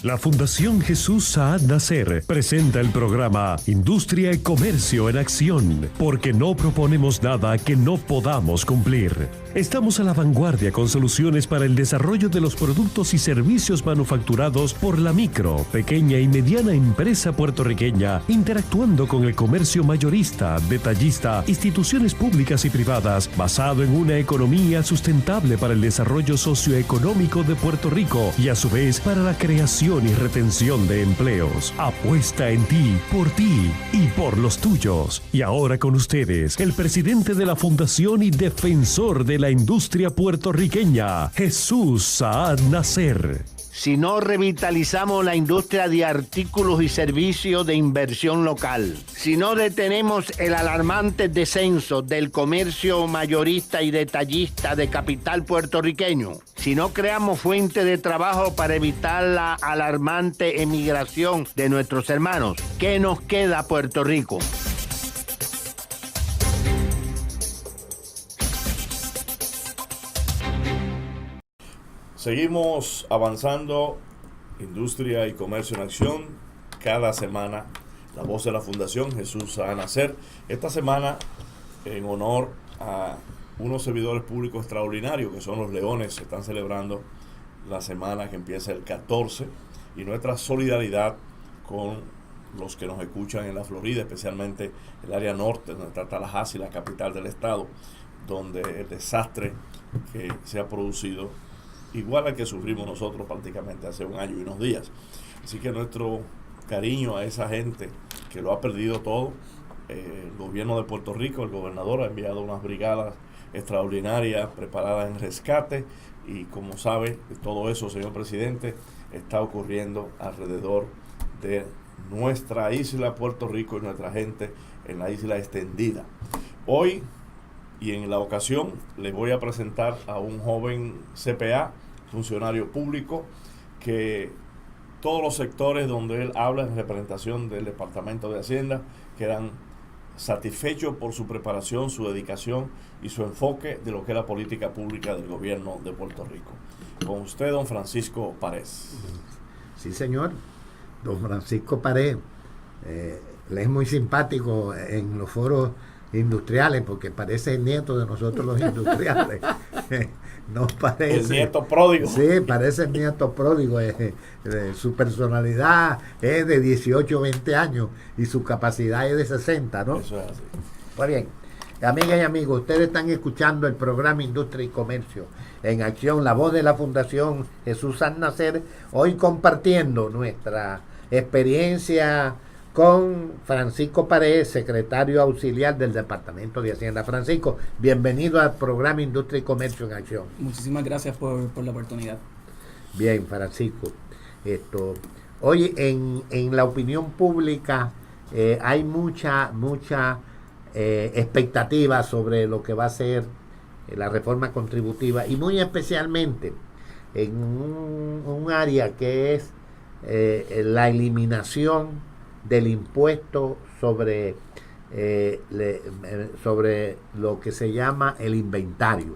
La Fundación Jesús Saad Nasser presenta el programa Industria y Comercio en Acción, porque no proponemos nada que no podamos cumplir. Estamos a la vanguardia con soluciones para el desarrollo de los productos y servicios manufacturados por la micro, pequeña y mediana empresa puertorriqueña, interactuando con el comercio mayorista, detallista, instituciones públicas y privadas, basado en una economía sustentable para el desarrollo socioeconómico de Puerto Rico y a su vez para la creación y retención de empleos. Apuesta en ti y por los tuyos. Y ahora con ustedes, el presidente de la Fundación y defensor de la industria puertorriqueña, Jesús Saad Nasser. Si no revitalizamos la industria de artículos y servicios de inversión local, si no detenemos el alarmante descenso del comercio mayorista y detallista de capital puertorriqueño, si no creamos fuentes de trabajo para evitar la alarmante emigración de nuestros hermanos, ¿qué nos queda Puerto Rico? Seguimos avanzando, Industria y Comercio en Acción, cada semana, la voz de la Fundación Jesús Saad Nasser. Esta semana, en honor a unos servidores públicos extraordinarios, que son los Leones, se están celebrando la semana que empieza el 14, y nuestra solidaridad con los que nos escuchan en la Florida, especialmente el área norte, donde está Tallahassee, la capital del estado, donde el desastre que se ha producido igual al que sufrimos nosotros prácticamente hace un año y unos días. Así que nuestro cariño a esa gente que lo ha perdido todo. El gobierno de Puerto Rico, el gobernador, ha enviado unas brigadas extraordinarias preparadas en rescate, y como sabe, todo eso, señor presidente, está ocurriendo alrededor de nuestra isla Puerto Rico y nuestra gente en la isla extendida. Hoy y en la ocasión les voy a presentar a un joven CPA, funcionario público, que todos los sectores donde él habla en representación del Departamento de Hacienda quedan satisfechos por su preparación, su dedicación y su enfoque de lo que es la política pública del gobierno de Puerto Rico. Con usted, don Francisco Párez. Sí, señor, don Francisco Párez. Le es muy simpático en los foros industriales, porque parece el nieto de nosotros los industriales. No parece. El nieto pródigo. Sí, parece el nieto pródigo. Su personalidad es de 18 o 20 años y su capacidad es de 60, ¿no? Eso es así. Muy bien. Amigas y amigos, ustedes están escuchando el programa Industria y Comercio en Acción, la voz de la Fundación Jesús Saad Nasser, hoy compartiendo nuestra experiencia con Francisco Párez, secretario auxiliar del Departamento de Hacienda. Francisco, bienvenido al programa Industria y Comercio en Acción. Muchísimas gracias por la oportunidad. Bien, Francisco. Hoy en la opinión pública hay mucha expectativa sobre lo que va a ser la reforma contributiva, y muy especialmente en un área que es la eliminación del impuesto sobre lo que se llama el inventario.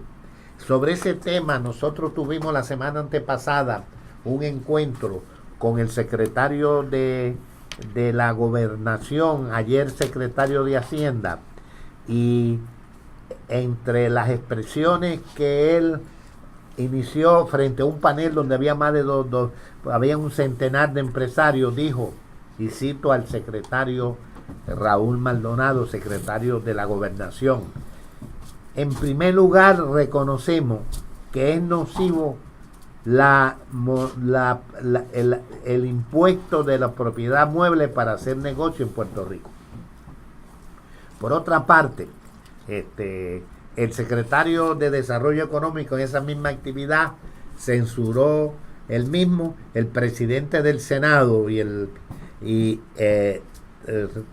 Sobre ese tema nosotros tuvimos la semana antepasada un encuentro con el secretario de la Gobernación, ayer secretario de Hacienda, y entre las expresiones que él inició frente a un panel donde había más de había un centenar de empresarios, dijo, y cito al secretario Raúl Maldonado, secretario de la Gobernación: en primer lugar, reconocemos que es nocivo el impuesto de la propiedad mueble para hacer negocio en Puerto Rico. Por otra parte, el secretario de Desarrollo Económico en esa misma actividad censuró el mismo, el presidente del Senado y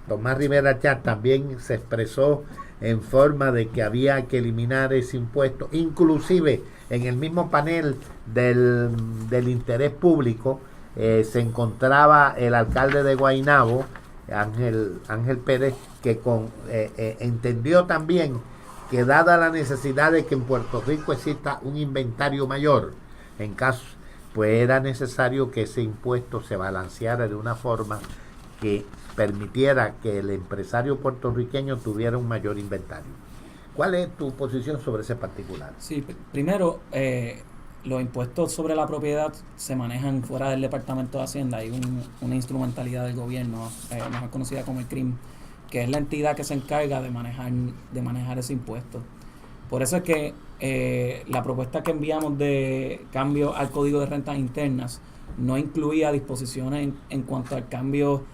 Tomás Rivera Chatz también se expresó en forma de que había que eliminar ese impuesto. Inclusive en el mismo panel del interés público se encontraba el alcalde de Guaynabo, Ángel Pérez, que entendió también que dada la necesidad de que en Puerto Rico exista un inventario mayor, en caso pues era necesario que ese impuesto se balanceara de una forma que permitiera que el empresario puertorriqueño tuviera un mayor inventario. ¿Cuál es tu posición sobre ese particular? Sí, primero, los impuestos sobre la propiedad se manejan fuera del Departamento de Hacienda. Hay una instrumentalidad del gobierno, mejor conocida como el CRIM, que es la entidad que se encarga de manejar ese impuesto. Por eso es que la propuesta que enviamos de cambio al Código de Rentas Internas no incluía disposiciones en cuanto al cambio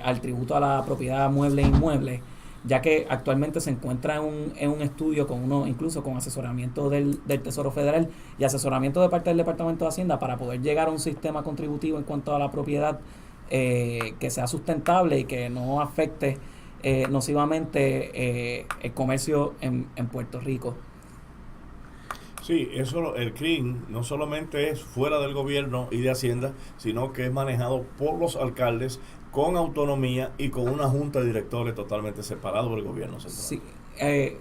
al tributo a la propiedad mueble e inmueble, ya que actualmente se encuentra en un estudio incluso con asesoramiento del Tesoro Federal y asesoramiento de parte del Departamento de Hacienda para poder llegar a un sistema contributivo en cuanto a la propiedad que sea sustentable y que no afecte nocivamente el comercio en Puerto Rico. Sí, eso, el CRIM no solamente es fuera del gobierno y de Hacienda, sino que es manejado por los alcaldes con autonomía y con una junta de directores totalmente separado del gobierno central. Sí,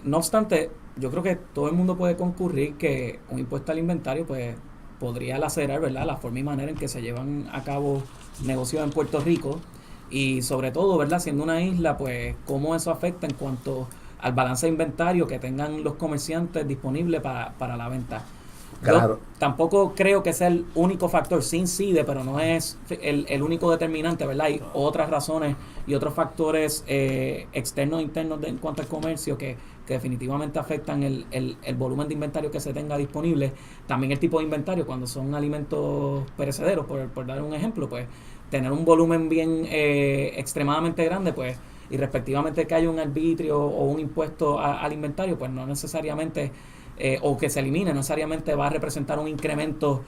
no obstante, yo creo que todo el mundo puede concurrir que un impuesto al inventario pues podría lacerar, ¿verdad?, la forma y manera en que se llevan a cabo negocios en Puerto Rico y sobre todo, ¿verdad?, siendo una isla, pues cómo eso afecta en cuanto al balance de inventario que tengan los comerciantes disponibles para la venta. Claro. Yo tampoco creo que sea el único factor, sí incide, pero no es el único determinante, ¿verdad? Hay otras razones y otros factores externos e internos en cuanto al comercio que definitivamente afectan el volumen de inventario que se tenga disponible. También el tipo de inventario, cuando son alimentos perecederos, por dar un ejemplo, pues tener un volumen bien extremadamente grande, pues y respectivamente que haya un arbitrio o un impuesto al inventario, pues no necesariamente, o que se elimine, no necesariamente va a representar un incremento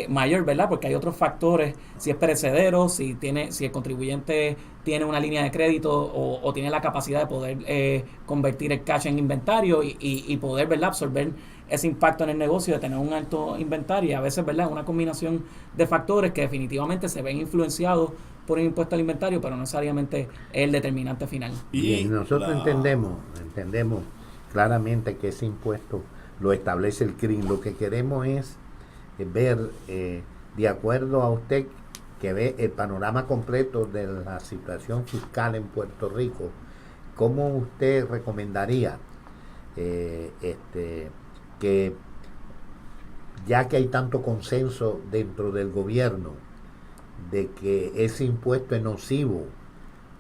mayor, ¿verdad? Porque hay otros factores, si es perecedero, si el contribuyente tiene una línea de crédito o tiene la capacidad de poder convertir el cash en inventario y poder, ¿verdad?, absorber ese impacto en el negocio de tener un alto inventario. Y a veces, ¿verdad?, una combinación de factores que definitivamente se ven influenciados por el impuesto al inventario, pero no necesariamente es el determinante final. Y nosotros entendemos claramente que ese impuesto lo establece el CRIM. Lo que queremos es ver, de acuerdo a usted, que ve el panorama completo de la situación fiscal en Puerto Rico, ¿cómo usted recomendaría que, ya que hay tanto consenso dentro del gobierno de que ese impuesto es nocivo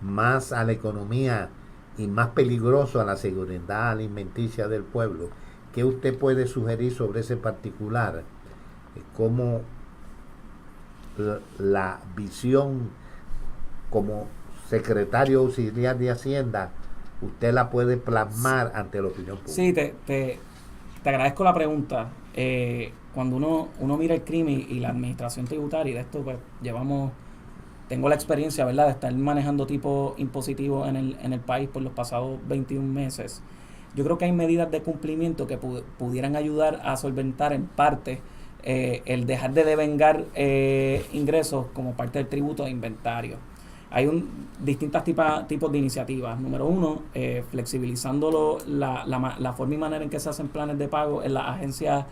más a la economía y más peligroso a la seguridad alimenticia del pueblo, qué usted puede sugerir sobre ese particular? ¿Cómo la visión como secretario auxiliar de Hacienda usted la puede plasmar ante la opinión pública? Sí, te agradezco la pregunta. Cuando uno mira el crimen y la administración tributaria, y de esto pues tengo la experiencia, ¿verdad?, de estar manejando tipos impositivos en el país por los pasados 21 meses. Yo creo que hay medidas de cumplimiento que pudieran ayudar a solventar en parte el dejar de devengar ingresos como parte del tributo de inventario. Hay distintos tipos de iniciativas. Número uno, flexibilizando la forma y manera en que se hacen planes de pago en las agencias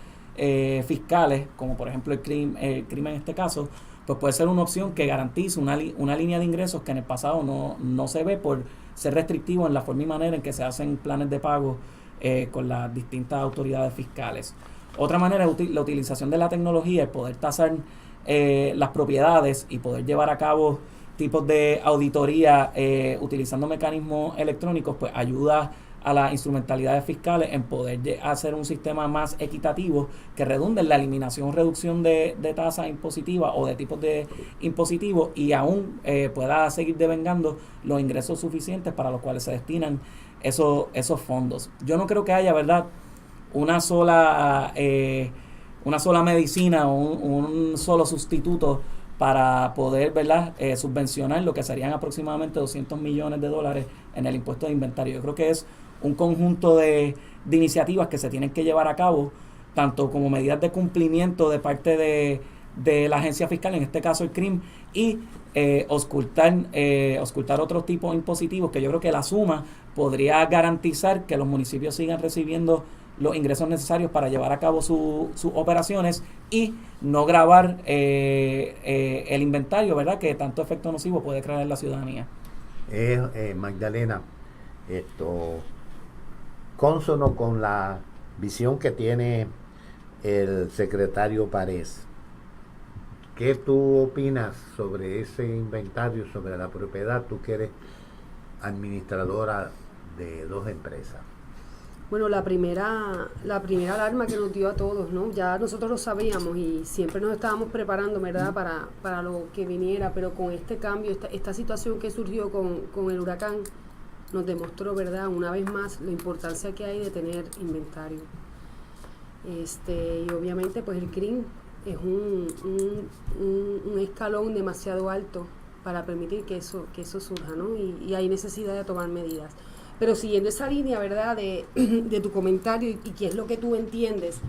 fiscales, como por ejemplo el CRIM en este caso, pues puede ser una opción que garantice una línea de ingresos que en el pasado no se ve por ser restrictivo en la forma y manera en que se hacen planes de pago con las distintas autoridades fiscales. Otra manera es la utilización de la tecnología, el poder tasar las propiedades y poder llevar a cabo tipos de auditoría utilizando mecanismos electrónicos, pues ayuda a las instrumentalidades fiscales en poder hacer un sistema más equitativo que redunde en la eliminación o reducción de tasas impositivas o de tipos de impositivos y aún pueda seguir devengando los ingresos suficientes para los cuales se destinan esos fondos. Yo no creo que haya, ¿verdad?, una sola medicina o un solo sustituto para poder, ¿verdad?, subvencionar lo que serían aproximadamente $200 millones en el impuesto de inventario. Yo creo que es un conjunto de iniciativas que se tienen que llevar a cabo, tanto como medidas de cumplimiento de parte de la agencia fiscal, en este caso el CRIM, y auscultar otros tipos impositivos que yo creo que la suma podría garantizar que los municipios sigan recibiendo los ingresos necesarios para llevar a cabo sus operaciones y no gravar el inventario, ¿verdad?, que tanto efecto nocivo puede crear en la ciudadanía. Magdalena, cónsono con la visión que tiene el secretario Párez, ¿qué tú opinas sobre ese inventario, sobre la propiedad, tú que eres administradora de 2 empresas? Bueno, la primera alarma que nos dio a todos, ¿no? Ya nosotros lo sabíamos y siempre nos estábamos preparando, ¿verdad?, para lo que viniera, pero con este cambio, esta situación que surgió con el huracán, nos demostró, ¿verdad?, una vez más la importancia que hay de tener inventario. Y obviamente pues el CRIM es un escalón demasiado alto para permitir que eso surja, ¿no? Y hay necesidad de tomar medidas. Pero siguiendo esa línea, ¿verdad?, de tu comentario y qué es lo que tú entiendes,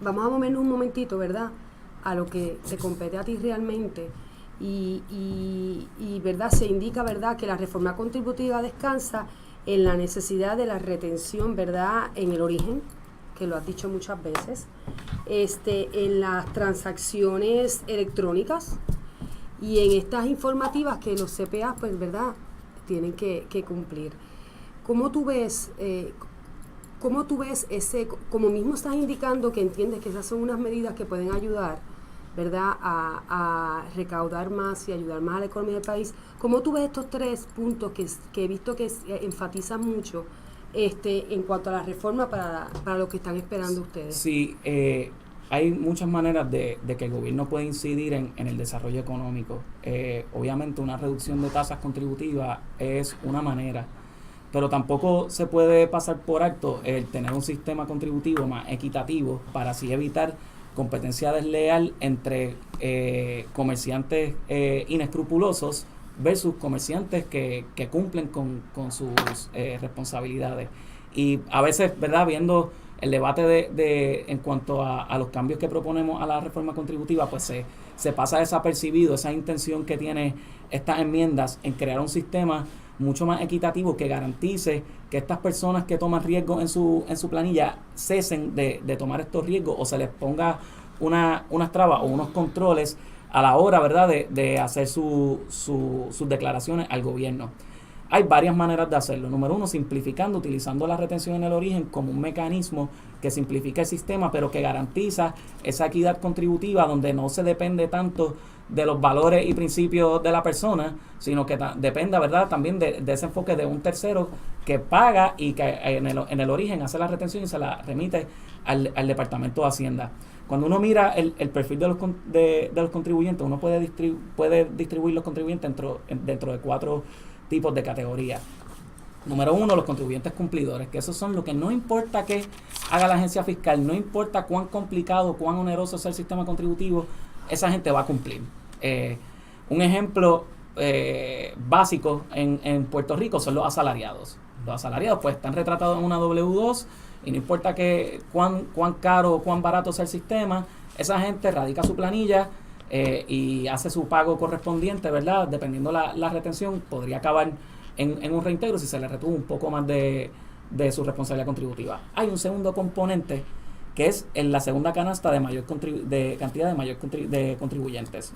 vamos a movernos un momentito, ¿verdad?, a lo que te compete a ti realmente. Y ¿verdad?, se indica, ¿verdad?, que la reforma contributiva descansa en la necesidad de la retención, ¿verdad?, en el origen, que lo has dicho muchas veces, en las transacciones electrónicas y en estas informativas que los CPA, pues, ¿verdad?, tienen que cumplir. ¿Cómo tú ves ese, como mismo estás indicando que entiendes que esas son unas medidas que pueden ayudar, ¿verdad?, a recaudar más y ayudar más a la economía del país? ¿Cómo tú ves estos 3 puntos que he visto que enfatizan mucho en cuanto a la reforma para lo que están esperando ustedes? Sí, hay muchas maneras de que el gobierno puede incidir en el desarrollo económico. Obviamente una reducción de tasas contributivas es una manera, pero tampoco se puede pasar por alto el tener un sistema contributivo más equitativo para así evitar competencia desleal entre comerciantes inescrupulosos versus comerciantes que cumplen con sus responsabilidades. Y a veces, ¿verdad?, viendo el debate en cuanto a los cambios que proponemos a la reforma contributiva, pues se pasa desapercibido esa intención que tiene estas enmiendas en crear un sistema mucho más equitativo que garantice que estas personas que toman riesgos en su planilla cesen de tomar estos riesgos o se les ponga unas trabas o unos controles a la hora, ¿verdad?, de hacer sus declaraciones al gobierno. Hay varias maneras de hacerlo. Número 1, simplificando, utilizando la retención en el origen como un mecanismo que simplifica el sistema, pero que garantiza esa equidad contributiva donde no se depende tanto de los valores y principios de la persona, sino que dependa, ¿verdad?, también de ese enfoque de un tercero que paga y que en el origen hace la retención y se la remite al Departamento de Hacienda. Cuando uno mira el perfil de los contribuyentes, uno puede distribuir los contribuyentes dentro de 4 tipos de categorías. Número 1, los contribuyentes cumplidores, que esos son los que no importa qué haga la agencia fiscal, no importa cuán complicado, cuán oneroso sea el sistema contributivo, esa gente va a cumplir. Un ejemplo básico en Puerto Rico son los asalariados. Los asalariados pues están retratados en una W2 y no importa cuán caro o cuán barato sea el sistema, esa gente radica su planilla y hace su pago correspondiente, ¿verdad? Dependiendo la retención, podría acabar en un reintegro si se le retuvo un poco más de su responsabilidad contributiva. Hay un segundo componente que es en la segunda canasta de cantidad de mayor de contribuyentes,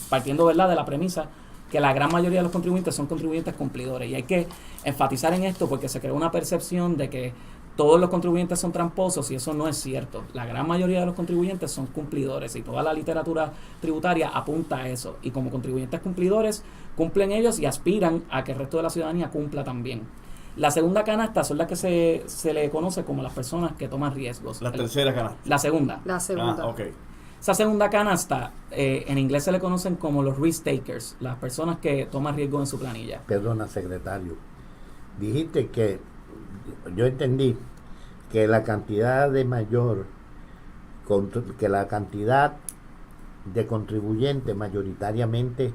partiendo, ¿verdad?, de la premisa que la gran mayoría de los contribuyentes son contribuyentes cumplidores, y hay que enfatizar en esto porque se crea una percepción de que todos los contribuyentes son tramposos, y eso no es cierto. La gran mayoría de los contribuyentes son cumplidores y toda la literatura tributaria apunta a eso, y como contribuyentes cumplidores cumplen ellos y aspiran a que el resto de la ciudadanía cumpla también. La segunda canasta son las que se le conoce como las personas que toman riesgos. La tercera canasta. La segunda. Okay. Esa segunda canasta, en inglés se le conocen como los risk takers, las personas que toman riesgos en su planilla. Perdona, secretario. Dijiste que, yo entendí que la cantidad de contribuyentes mayoritariamente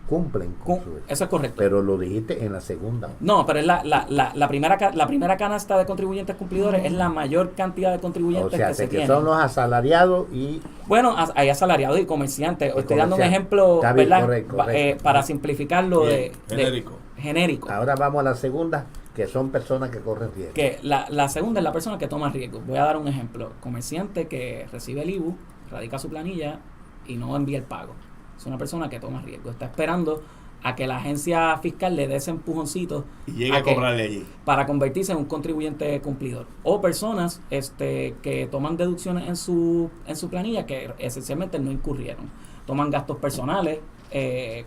cumplen con eso es correcto. Pero lo dijiste en la segunda. No, pero es la primera canasta de contribuyentes cumplidores es la mayor cantidad de contribuyentes que se tienen. Son los asalariados y... Bueno, hay asalariados y comerciantes. Estoy dando un ejemplo, bien, ¿verdad? Correcto. Para simplificarlo. Genérico. Genérico. Ahora vamos a la segunda. que son personas que corren riesgo. Que la segunda es la persona que toma riesgo. Voy a dar un ejemplo. Comerciante que recibe el IBU, radica su planilla y no envía el pago. Es una persona que toma riesgo. Está esperando a que la agencia fiscal le dé ese empujoncito y llega a cobrarle allí para convertirse en un contribuyente cumplidor. O personas que toman deducciones en su planilla que esencialmente no incurrieron. Toman gastos personales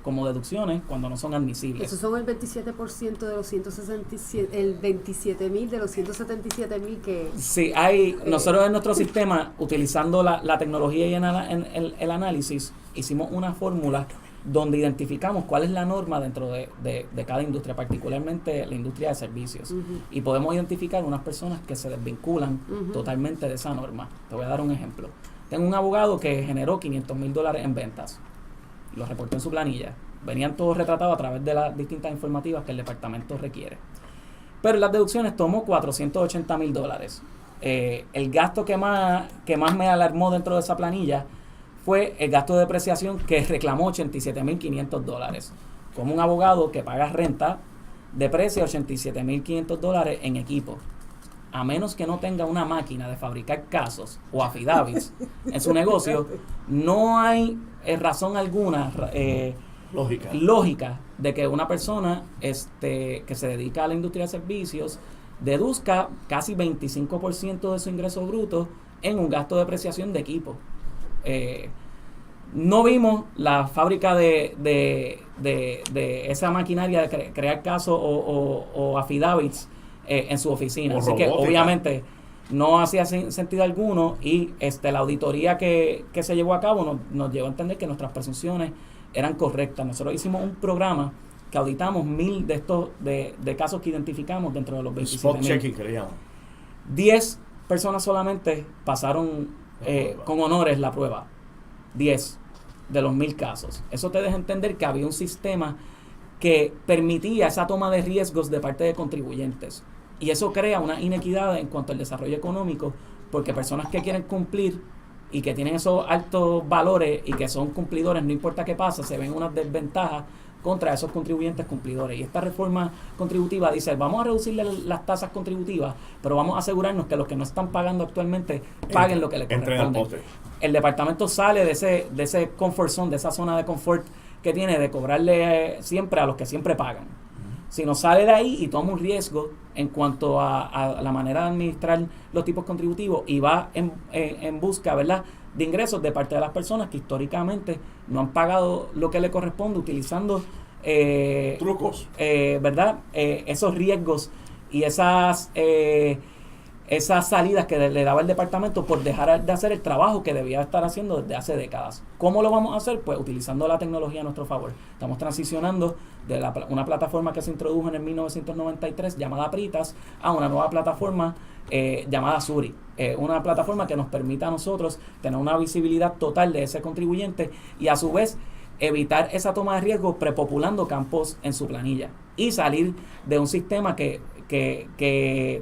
como deducciones cuando no son admisibles. Esos son el 27% de los 167, el 27.000 de los 177.000 que... Sí, nosotros en nuestro sistema, utilizando la tecnología y el análisis, hicimos una fórmula donde identificamos cuál es la norma dentro de cada industria, particularmente la industria de servicios. Uh-huh. Y podemos identificar unas personas que se desvinculan totalmente de esa norma. Te voy a dar un ejemplo. Tengo un abogado que generó $500,000 en ventas. Lo reportó en su planilla. Venían todos retratados a través de las distintas informativas que el departamento requiere. Pero en las deducciones tomó $480,000. El gasto que más me alarmó dentro de esa planilla fue el gasto de depreciación, que reclamó $87,500. Como un abogado que paga renta, deprecia $87,500 en equipo. A menos que no tenga una máquina de fabricar casos o affidavits en su negocio, no hay razón alguna lógica de que una persona que se dedica a la industria de servicios deduzca casi 25% de su ingreso bruto en un gasto de depreciación de equipo. No vimos la fábrica de esa maquinaria de crear casos o affidavits en su oficina. Así que obviamente no hacía sentido alguno, y la auditoría que se llevó a cabo nos llevó a entender que nuestras presunciones eran correctas. Nosotros hicimos un programa que auditamos 1,000 de estos de casos que identificamos dentro de los 27,000. Spot checking, que le llaman. 10 personas solamente pasaron con honores la prueba. 10 de los 1,000 casos. Eso te deja entender que había un sistema que permitía esa toma de riesgos de parte de contribuyentes. Y eso crea una inequidad en cuanto al desarrollo económico, porque personas que quieren cumplir y que tienen esos altos valores y que son cumplidores, no importa qué pasa, se ven unas desventajas contra esos contribuyentes cumplidores. Y esta reforma contributiva dice, vamos a reducirle las tasas contributivas, pero vamos a asegurarnos que los que no están pagando actualmente paguen lo que les corresponde. El departamento sale de ese comfort zone, de esa zona de confort que tiene de cobrarle siempre a los que siempre pagan. Si no sale de ahí y toma un riesgo en cuanto a la manera de administrar los tipos contributivos y va en busca, ¿verdad?, de ingresos de parte de las personas que históricamente no han pagado lo que le corresponde, utilizando trucos, ¿verdad?, esos riesgos y esas salidas que le daba el departamento por dejar de hacer el trabajo que debía estar haciendo desde hace décadas. ¿Cómo lo vamos a hacer? Pues utilizando la tecnología a nuestro favor. Estamos transicionando de una plataforma que se introdujo en el 1993 llamada Pritas a una nueva plataforma llamada Suri. Una plataforma que nos permita a nosotros tener una visibilidad total de ese contribuyente y a su vez evitar esa toma de riesgo prepopulando campos en su planilla y salir de un sistema que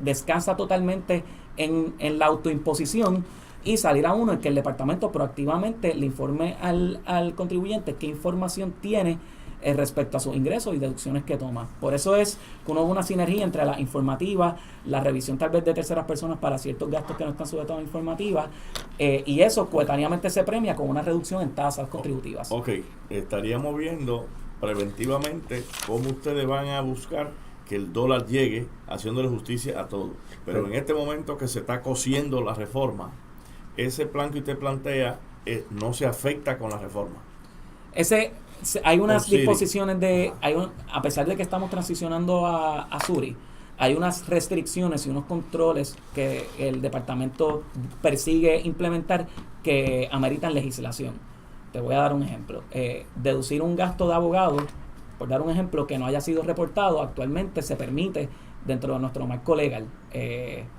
descansa totalmente en la autoimposición y salir a uno en que el departamento proactivamente le informe al contribuyente qué información tiene respecto a sus ingresos y deducciones que toma. Por eso es que uno ve una sinergia entre la informativa, la revisión tal vez de terceras personas para ciertos gastos que no están sujetos a informativa, y eso coetáneamente se premia con una reducción en tasas contributivas. Ok, estaríamos viendo preventivamente cómo ustedes van a buscar que el dólar llegue haciéndole justicia a todo. Pero en este momento que se está cosiendo la reforma, ese plan que usted plantea no se afecta con la reforma. Hay unas disposiciones a pesar de que estamos transicionando a Suri, hay unas restricciones y unos controles que el departamento persigue implementar que ameritan legislación. Te voy a dar un ejemplo. Deducir un gasto de abogado, por dar un ejemplo, que no haya sido reportado, actualmente se permite dentro de nuestro marco legal.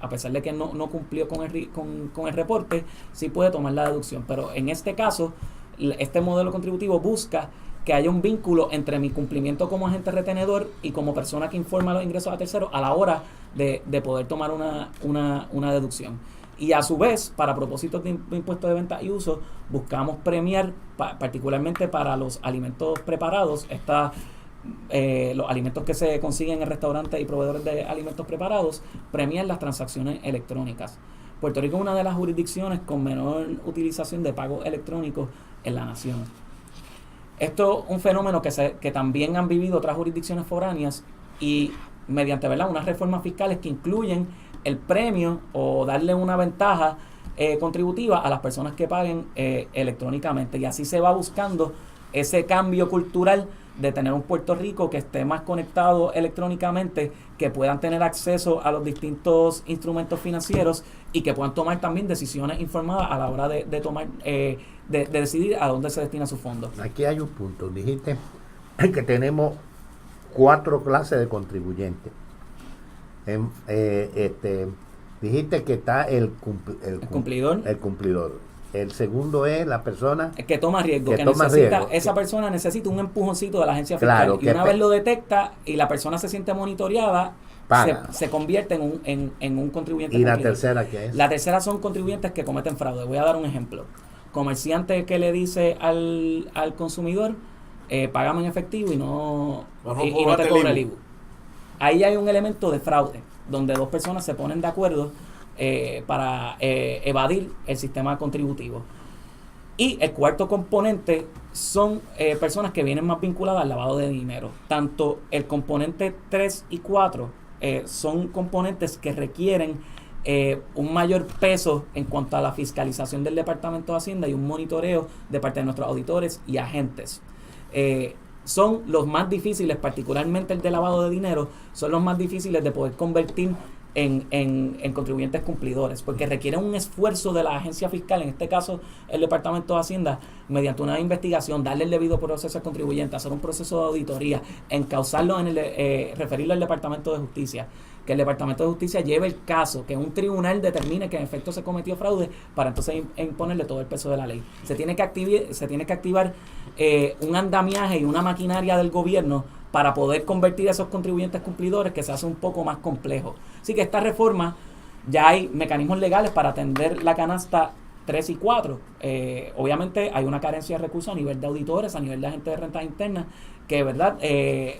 A pesar de que no cumplió con el reporte, sí puede tomar la deducción. Pero en este caso, este modelo contributivo busca que haya un vínculo entre mi cumplimiento como agente retenedor y como persona que informa los ingresos a terceros a la hora de poder tomar una deducción. Y a su vez, para propósitos de impuestos de venta y uso, buscamos premiar, particularmente para los alimentos preparados, esta los alimentos que se consiguen en restaurantes y proveedores de alimentos preparados, premian las transacciones electrónicas. Puerto Rico es una de las jurisdicciones con menor utilización de pagos electrónicos en la nación. Esto es un fenómeno que también han vivido otras jurisdicciones foráneas y mediante, ¿verdad?, unas reformas fiscales que incluyen el premio o darle una ventaja contributiva a las personas que paguen electrónicamente, y así se va buscando ese cambio cultural de tener un Puerto Rico que esté más conectado electrónicamente, que puedan tener acceso a los distintos instrumentos financieros y que puedan tomar también decisiones informadas a la hora de tomar de decidir a dónde se destina su fondo. Aquí hay un punto. Dijiste que tenemos 4 clases de contribuyentes. Dijiste que está el cumplidor. El cumplidor. El segundo es la persona que toma riesgo, que toma necesita, riesgo. Esa persona necesita un empujoncito de la agencia fiscal. Claro, y una vez lo detecta y la persona se siente monitoreada, se convierte en un contribuyente. ¿Y cumplidor. la tercera qué es? La tercera son contribuyentes que cometen fraude. Voy a dar un ejemplo. Comerciante que le dice al consumidor, págame en efectivo y no te cobra el IVU. Ahí hay un elemento de fraude, donde 2 personas se ponen de acuerdo para evadir el sistema contributivo. Y el cuarto componente son personas que vienen más vinculadas al lavado de dinero. Tanto el componente 3 y 4 son componentes que requieren un mayor peso en cuanto a la fiscalización del Departamento de Hacienda y un monitoreo de parte de nuestros auditores y agentes. Son los más difíciles, particularmente el de lavado de dinero, son los más difíciles de poder convertir en contribuyentes cumplidores, porque requieren un esfuerzo de la agencia fiscal, en este caso el Departamento de Hacienda, mediante una investigación, darle el debido proceso al contribuyente, hacer un proceso de auditoría, encauzarlo referirlo al Departamento de Justicia, que el Departamento de Justicia lleve el caso, que un tribunal determine que en efecto se cometió fraude, para entonces imponerle todo el peso de la ley. Se tiene que activar un andamiaje y una maquinaria del gobierno para poder convertir a esos contribuyentes cumplidores, que se hace un poco más complejo. Así que esta reforma, ya hay mecanismos legales para atender la canasta 3 y 4. Obviamente hay una carencia de recursos a nivel de auditores, a nivel de agentes de rentas internas, que verdad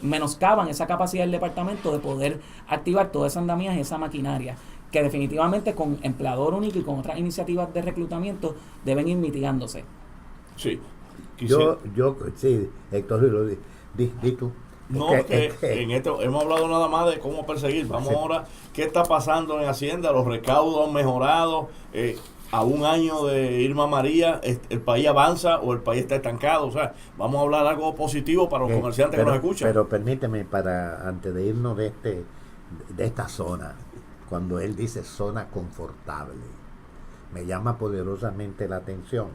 menoscaban esa capacidad del departamento de poder activar todo ese andamiaje y esa maquinaria, que definitivamente con empleador único y con otras iniciativas de reclutamiento deben ir mitigándose. Sí. Sí, Héctor, di tú. No, en esto hemos hablado nada más de cómo perseguir. Vamos ahora, ¿qué está pasando en Hacienda? Los recaudos han mejorado. A un año de Irma María, ¿el país avanza o el país está estancado? O sea, vamos a hablar algo positivo para los comerciantes que nos escuchan. Pero permíteme, antes de irnos de esta zona, cuando él dice zona confortable, me llama poderosamente la atención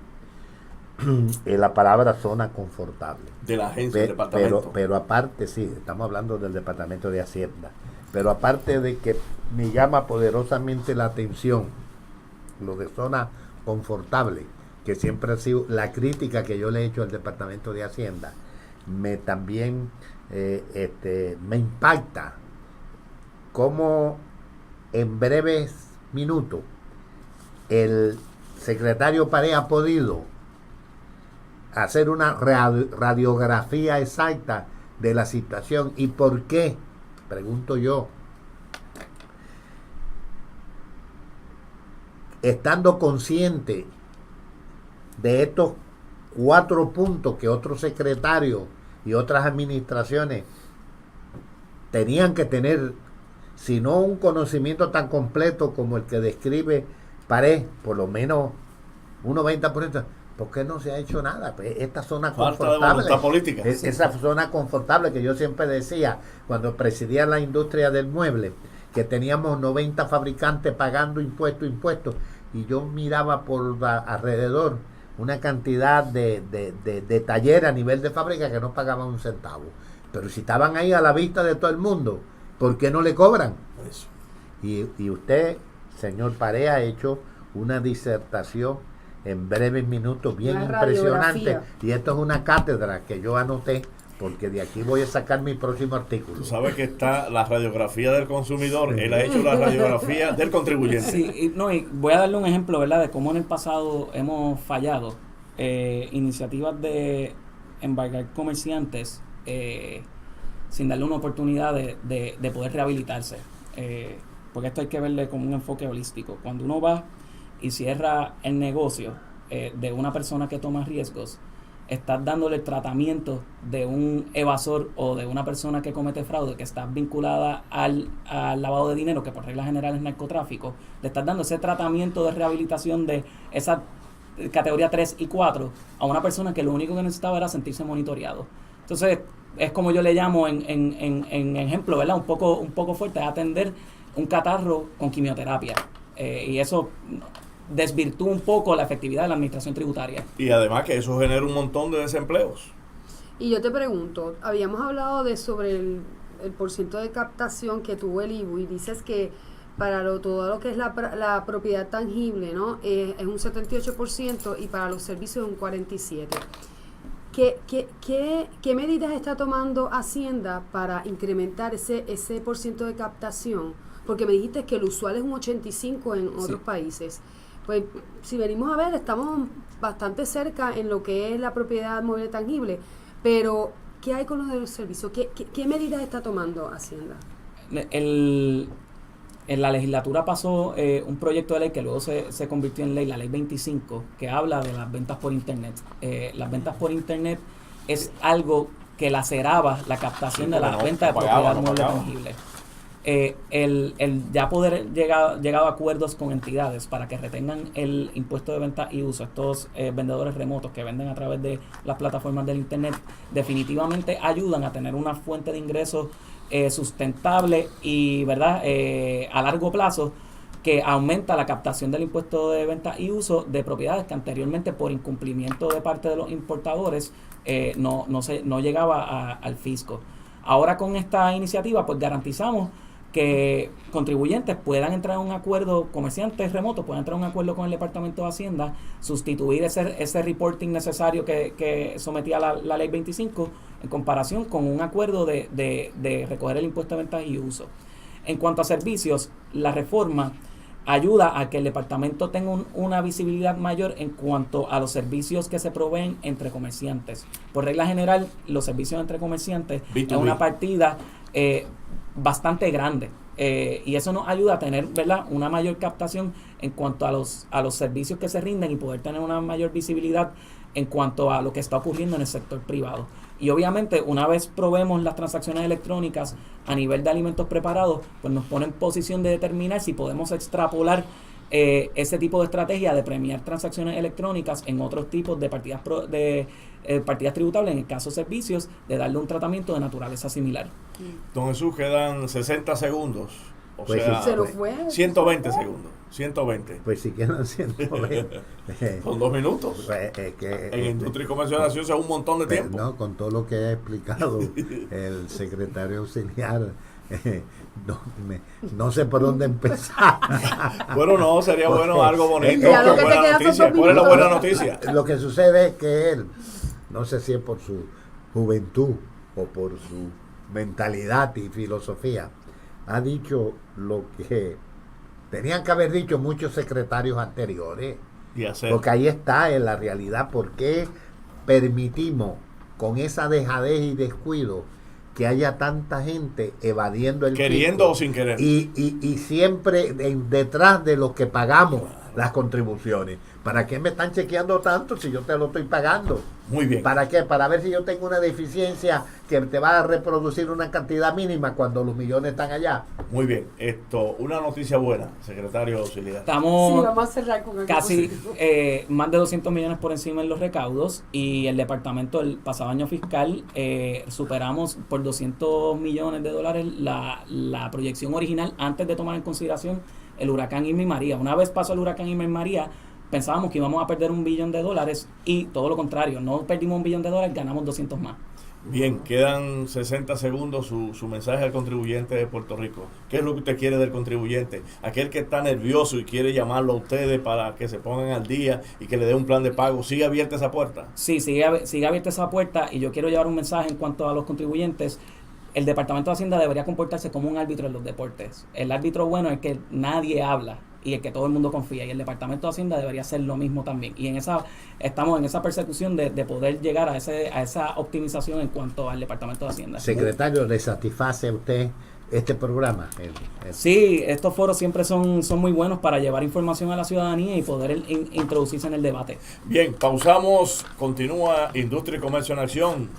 la palabra zona confortable. De la agencia del departamento. Pero aparte, sí, estamos hablando del Departamento de Hacienda. Pero aparte de que me llama poderosamente la atención lo de zona confortable, que siempre ha sido la crítica que yo le he hecho al Departamento de Hacienda, también me impacta cómo en breves minutos el secretario Parea ha podido hacer una radiografía exacta de la situación. ¿Y por qué? Pregunto yo. Estando consciente de estos 4 puntos que otros secretarios y otras administraciones tenían que tener, si no un conocimiento tan completo como el que describe Pared, por lo menos un 90%, ¿por qué no se ha hecho nada? Pues esta zona confortable, política. Esa zona confortable que yo siempre decía cuando presidía la industria del mueble, que teníamos 90 fabricantes pagando impuestos, y yo miraba por alrededor una cantidad de talleres a nivel de fábrica que no pagaban un centavo. Pero si estaban ahí a la vista de todo el mundo, ¿por qué no le cobran? Eso. Y usted, señor Parea, ha hecho una disertación en breves minutos bien impresionante, y esto es una cátedra que yo anoté, porque de aquí voy a sacar mi próximo artículo. Tú sabes que está la radiografía del consumidor, él ha hecho la radiografía del contribuyente. Sí, y voy a darle un ejemplo, ¿verdad?, de cómo en el pasado hemos fallado. Iniciativas de embargar comerciantes sin darle una oportunidad de poder rehabilitarse. Porque esto hay que verle como un enfoque holístico. Cuando uno va y cierra el negocio de una persona que toma riesgos, estás dándole el tratamiento de un evasor o de una persona que comete fraude, que está vinculada al lavado de dinero, que por regla general es narcotráfico. Le estás dando ese tratamiento de rehabilitación de esa categoría 3 y 4 a una persona que lo único que necesitaba era sentirse monitoreado. Entonces, es como yo le llamo en ejemplo, ¿verdad? Un poco fuerte, es atender un catarro con quimioterapia. Y eso desvirtúa un poco la efectividad de la administración tributaria. Y además que eso genera un montón de desempleos. Y yo te pregunto, habíamos hablado sobre el porciento de captación que tuvo el IBU, y dices que para todo lo que es la propiedad tangible, ¿no? Es un 78% y para los servicios un 47%. ¿Qué medidas está tomando Hacienda para incrementar ese porciento de captación? Porque me dijiste que el usual es un 85% en otros países. Pues si venimos a ver, estamos bastante cerca en lo que es la propiedad móvil tangible, pero ¿qué hay con lo de los servicios? ¿Qué medidas está tomando Hacienda? En la legislatura pasó un proyecto de ley que luego se convirtió en ley, la ley 25, que habla de las ventas por internet. Las ventas por internet es algo que laceraba la captación de las ventas de propiedad móvil tangible. El ya poder llegado a acuerdos con entidades para que retengan el impuesto de venta y uso, estos vendedores remotos que venden a través de las plataformas del internet, definitivamente ayudan a tener una fuente de ingresos sustentable y verdad a largo plazo, que aumenta la captación del impuesto de venta y uso de propiedades que anteriormente, por incumplimiento de parte de los importadores, no llegaba al fisco. Ahora con esta iniciativa pues garantizamos que contribuyentes puedan entrar a un acuerdo, comerciantes remotos puedan entrar a un acuerdo con el Departamento de Hacienda, sustituir ese reporting necesario que sometía la ley 25 en comparación con un acuerdo de recoger el impuesto de venta y uso. En cuanto a servicios, la reforma ayuda a que el departamento tenga una visibilidad mayor en cuanto a los servicios que se proveen entre comerciantes. Por regla general, los servicios entre comerciantes B2B. es una partida bastante grande, y eso nos ayuda a tener, ¿verdad?, una mayor captación en cuanto a los servicios que se rinden y poder tener una mayor visibilidad en cuanto a lo que está ocurriendo en el sector privado. Y obviamente una vez probemos las transacciones electrónicas a nivel de alimentos preparados, pues nos pone en posición de determinar si podemos extrapolar ese tipo de estrategia de premiar transacciones electrónicas en otros tipos de partidas partidas tributables, en el caso de servicios, de darle un tratamiento de naturaleza similar. Don Jesús, quedan 60 segundos. O Pues sea, se nos fue. 120 segundos. 120. Pues si quedan 120. Son 2 minutos. Pues, En Industria y Comercio de la Nación es un montón de tiempo. No, con todo lo que ha explicado el secretario auxiliar, no sé por dónde empezar. Bueno, no, sería bueno algo bonito. Ya lo que te Buena queda son noticia. 2 ¿Cuál es la minutos. buena noticia? Lo que sucede es que él, no sé si es por su juventud o por su mentalidad y filosofía, ha dicho lo que tenían que haber dicho muchos secretarios anteriores. Y hacer. Porque ahí está en la realidad, por qué permitimos con esa dejadez y descuido que haya tanta gente evadiendo el Queriendo fisco o sin querer. y siempre detrás de los que pagamos las contribuciones. ¿Para qué me están chequeando tanto si yo te lo estoy pagando? Muy bien. ¿Para qué? Para ver si yo tengo una deficiencia que te va a reproducir una cantidad mínima cuando los millones están allá. Muy bien. Una noticia buena, secretario auxiliar. Estamos Sí, vamos a cerrar con algo casi positivo. más de 200 millones por encima en los recaudos, y el departamento el pasado año fiscal superamos por 200 millones de dólares la proyección original antes de tomar en consideración el huracán Irma y María. Una vez pasó el huracán Irma y María, pensábamos que íbamos a perder $1 billón y todo lo contrario, no perdimos $1 billón, ganamos 200 más. Bien, quedan 60 segundos su mensaje al contribuyente de Puerto Rico. ¿Qué es lo que usted quiere del contribuyente? Aquel que está nervioso y quiere llamarlo a ustedes para que se pongan al día y que le dé un plan de pago. ¿Sigue abierta esa puerta? Sí, sigue abierta esa puerta, y yo quiero llevar un mensaje en cuanto a los contribuyentes. El Departamento de Hacienda debería comportarse como un árbitro en los deportes. El árbitro bueno es que nadie habla y el que todo el mundo confía. Y el Departamento de Hacienda debería hacer lo mismo también. Y estamos en esa persecución de poder llegar a esa optimización en cuanto al Departamento de Hacienda. Secretario, ¿le satisface a usted este programa? Sí, estos foros siempre son muy buenos para llevar información a la ciudadanía y poder introducirse en el debate. Bien, pausamos. Continúa Industria y Comercio en Acción.